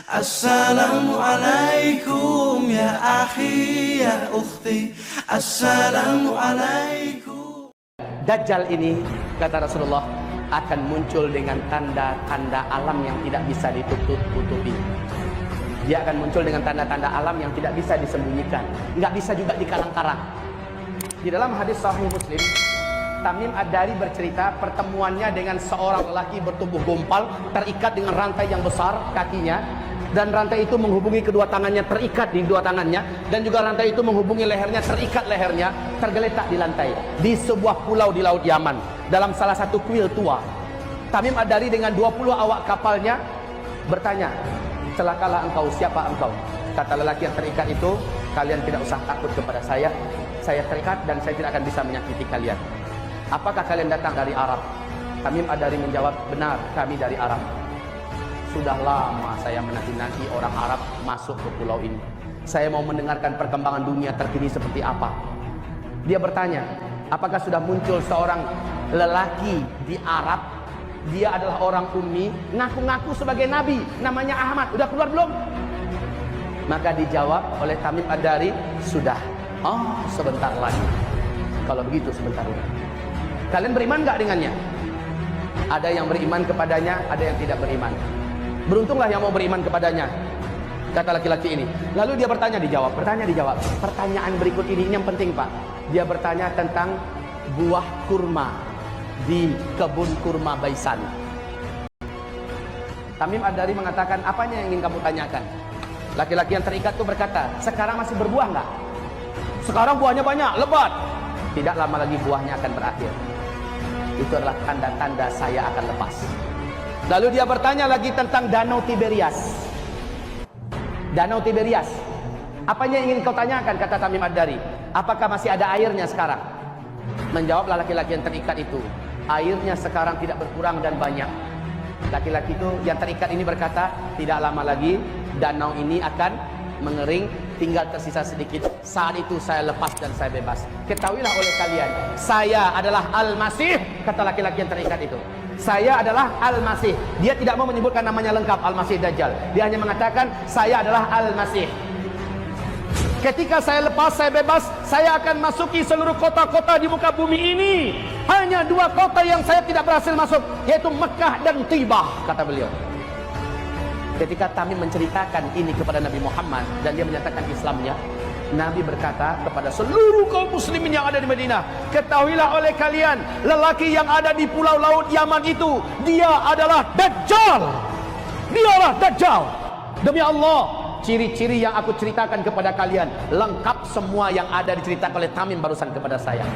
Assalamualaikum ya akhi ya ukhti. Assalamualaikum. Dajjal ini, kata Rasulullah, akan muncul dengan tanda-tanda alam yang tidak bisa ditutup-tutupi. Dia akan muncul dengan tanda-tanda alam yang tidak bisa disembunyikan, nggak bisa juga dikalang-karang. Di dalam hadis Sahih Muslim, Tamim Ad-Dari bercerita pertemuannya dengan seorang lelaki bertubuh gompal, terikat dengan rantai yang besar kakinya, dan rantai itu menghubungi kedua tangannya, terikat di dua tangannya, dan juga rantai itu menghubungi lehernya, terikat lehernya, tergeletak di lantai di sebuah pulau di Laut Yaman, dalam salah satu kuil tua. Tamim Ad-Dari dengan 20 awak kapalnya bertanya, celakalah engkau, siapa engkau? Kata lelaki yang terikat itu, kalian tidak usah takut kepada saya terikat dan saya tidak akan bisa menyakiti kalian. Apakah kalian datang dari Arab? Tamim Ad-Dari menjawab, benar, kami dari Arab. Sudah lama saya menanti-nanti orang Arab masuk ke pulau ini. Saya mau mendengarkan perkembangan dunia terkini seperti apa. Dia bertanya, apakah sudah muncul seorang lelaki di Arab? Dia adalah orang ummi, ngaku-ngaku sebagai nabi, namanya Ahmad. Udah keluar belum? Maka dijawab oleh Tamim Ad-Dari, sudah. Oh, sebentar lagi. Kalau begitu sebentar lagi. Kalian beriman gak dengannya? Ada yang beriman kepadanya, ada yang tidak beriman. Beruntunglah yang mau beriman kepadanya, kata laki-laki ini. Lalu dia bertanya, dijawab. Pertanyaan berikut ini yang penting, Pak. Dia bertanya tentang buah kurma di kebun kurma Baisan. Tamim Ad-Dari mengatakan, apanya yang ingin kamu tanyakan? Laki-laki yang terikat itu berkata, sekarang masih berbuah enggak? Sekarang buahnya banyak, lebat. Tidak lama lagi buahnya akan berakhir. Itu adalah tanda-tanda saya akan lepas. Lalu dia bertanya lagi tentang Danau Tiberias. Danau Tiberias, apanya yang ingin kau tanyakan? Kata Tamim Ad-Dari, apakah masih ada airnya sekarang? Menjawablah laki-laki yang terikat itu, airnya sekarang tidak berkurang dan banyak. Laki-laki itu yang terikat ini berkata, tidak lama lagi danau ini akan mengering, tinggal tersisa sedikit. Saat itu saya lepas dan saya bebas. Ketahuilah oleh kalian, saya adalah Al-Masih, kata laki-laki yang terikat itu. Saya adalah Al-Masih. Dia tidak mau menyebutkan namanya lengkap, Al-Masih Dajjal. Dia hanya mengatakan, saya adalah Al-Masih. Ketika saya lepas, saya bebas, saya akan masuki seluruh kota-kota di muka bumi ini. Hanya 2 kota yang saya tidak berhasil masuk, yaitu Mekah dan Tibah, kata beliau. Ketika Tamim menceritakan ini kepada Nabi Muhammad dan dia menyatakan Islamnya, Nabi berkata kepada seluruh kaum muslimin yang ada di Madinah, ketahuilah oleh kalian, lelaki yang ada di pulau Laut Yaman itu, dia adalah Dajjal. Dialah Dajjal. Demi Allah, ciri-ciri yang aku ceritakan kepada kalian lengkap semua yang ada diceritakan oleh Tamim barusan kepada saya.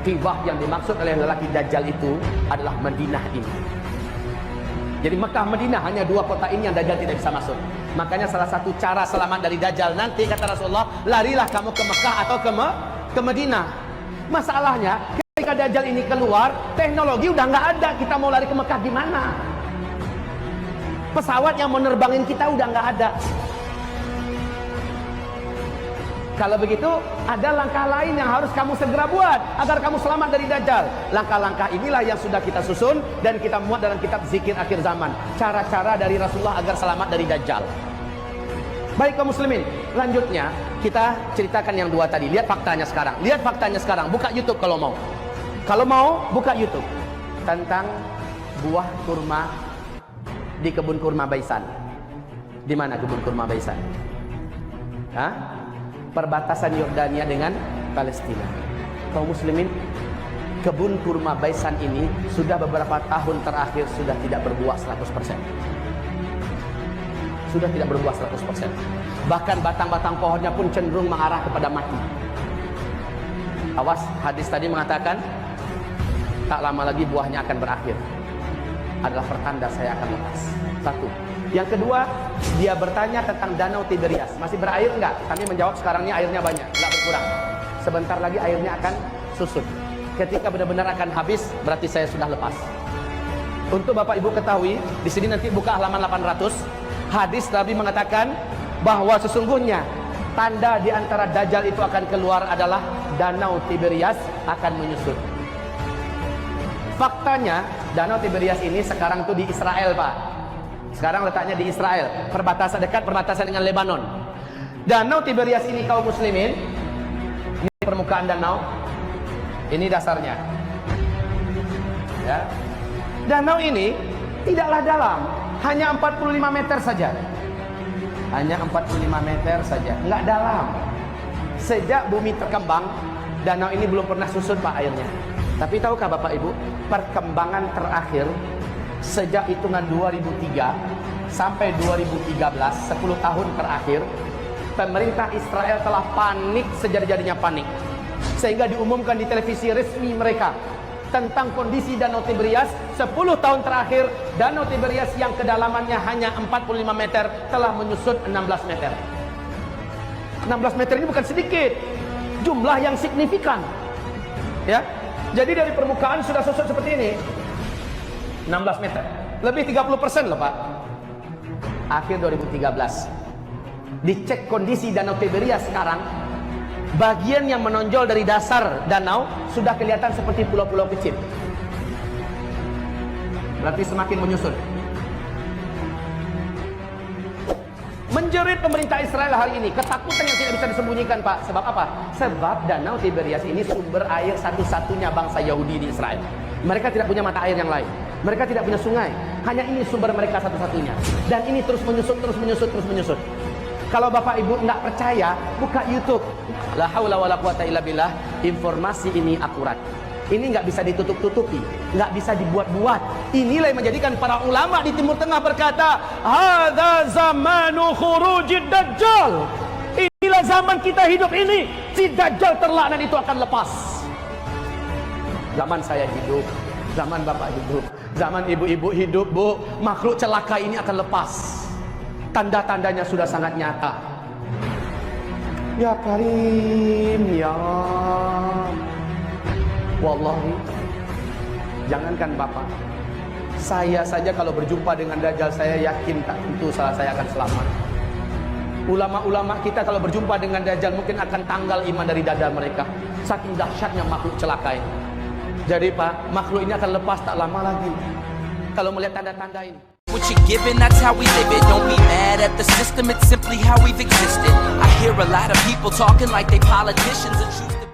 Tibah yang dimaksud oleh lelaki Dajjal itu adalah Madinah ini. Jadi Mekah Madinah hanya 2 kota ini yang Dajjal tidak bisa masuk. Makanya salah satu cara selamat dari Dajjal nanti, kata Rasulullah, larilah kamu ke Mekah atau ke Madinah. Masalahnya ketika Dajjal ini keluar, teknologi udah nggak ada. Kita mau lari ke Mekah gimana? Pesawat yang menerbangin kita udah nggak ada. Kalau begitu, ada langkah lain yang harus kamu segera buat agar kamu selamat dari Dajjal. Langkah-langkah inilah yang sudah kita susun dan kita muat dalam kitab Zikir Akhir Zaman. Cara-cara dari Rasulullah agar selamat dari Dajjal. Baik kaum muslimin, lanjutnya kita ceritakan yang 2 tadi. Lihat faktanya sekarang. Buka YouTube kalau mau. Kalau mau, buka YouTube. Tentang buah kurma di kebun kurma Baisan. Di mana kebun kurma Baisan? Hah? Perbatasan Yordania dengan Palestina. Kaum muslimin, kebun kurma Baisan ini sudah beberapa tahun terakhir sudah tidak berbuah 100%. Sudah tidak berbuah 100%. Bahkan batang-batang pohonnya pun cenderung mengarah kepada mati. Awas, hadis tadi mengatakan tak lama lagi buahnya akan berakhir. Adalah pertanda saya akan lepas. 1. Yang kedua, dia bertanya tentang Danau Tiberias. Masih berair enggak? Kami menjawab sekarangnya airnya banyak, enggak berkurang. Sebentar lagi airnya akan susut. Ketika benar-benar akan habis, berarti saya sudah lepas. Untuk Bapak Ibu ketahui, di sini nanti buka halaman 800. Hadis Nabi mengatakan bahwa sesungguhnya tanda di antara Dajjal itu akan keluar adalah Danau Tiberias akan menyusut. Faktanya, Danau Tiberias ini sekarang tuh di Israel, Pak. Sekarang letaknya di Israel, perbatasan dekat perbatasan dengan Lebanon. Danau Tiberias ini kaum muslimin, ini permukaan danau, ini dasarnya. Ya. Danau ini tidaklah dalam, hanya 45 meter saja. Hanya 45 meter saja, nggak dalam. Sejak bumi terkembang, danau ini belum pernah susut Pak airnya. Tapi tahukah Bapak Ibu, perkembangan terakhir sejak hitungan 2003 sampai 2013, 10 tahun terakhir, pemerintah Israel telah panik sejadi-jadinya panik. Sehingga diumumkan di televisi resmi mereka tentang kondisi Danau Tiberias. 10 tahun terakhir, Danau Tiberias yang kedalamannya hanya 45 meter telah menyusut 16 meter. 16 meter ini bukan sedikit, jumlah yang signifikan. Ya, jadi dari permukaan sudah susut seperti ini, 16 meter, lebih 30% loh Pak. Akhir 2013, dicek kondisi Danau Tiberias sekarang, bagian yang menonjol dari dasar danau sudah kelihatan seperti pulau-pulau kecil. Berarti semakin menyusut. Menjerit pemerintah Israel hari ini, ketakutan yang tidak bisa disembunyikan Pak. Sebab apa? Sebab Danau Tiberias ini sumber air satu-satunya bangsa Yahudi di Israel. Mereka tidak punya mata air yang lain. Mereka tidak punya sungai. Hanya ini sumber mereka satu-satunya. Dan ini terus menyusut, terus menyusut, terus menyusut. Kalau Bapak Ibu nggak percaya, buka YouTube. La haula wala quwata illa billah. Informasi ini akurat. Ini nggak bisa ditutup-tutupi, nggak bisa dibuat-buat. Inilah yang menjadikan para ulama di Timur Tengah berkata, "Hadza zamanu khurujid dajjal." Inilah zaman kita hidup ini. Si Dajjal terlaknat itu akan lepas. Zaman saya hidup, zaman Bapak hidup, zaman ibu-ibu hidup, Bu, makhluk celaka ini akan lepas. Tanda-tandanya sudah sangat nyata. Ya Karim, ya wallahi, jangankan Bapak, saya saja kalau berjumpa dengan Dajjal, saya yakin tak tentu saya akan selamat. Ulama-ulama kita kalau berjumpa dengan Dajjal mungkin akan tanggal iman dari dada mereka, saking dahsyatnya makhluk celaka ini. Jadi Pak, makhluk ini akan lepas tak lama lagi kalau melihat tanda-tanda ini. What you're given, that's how we live it. Don't be mad at the system, it's simply how we've existed. I hear a lot of people talking like they politicians and choose to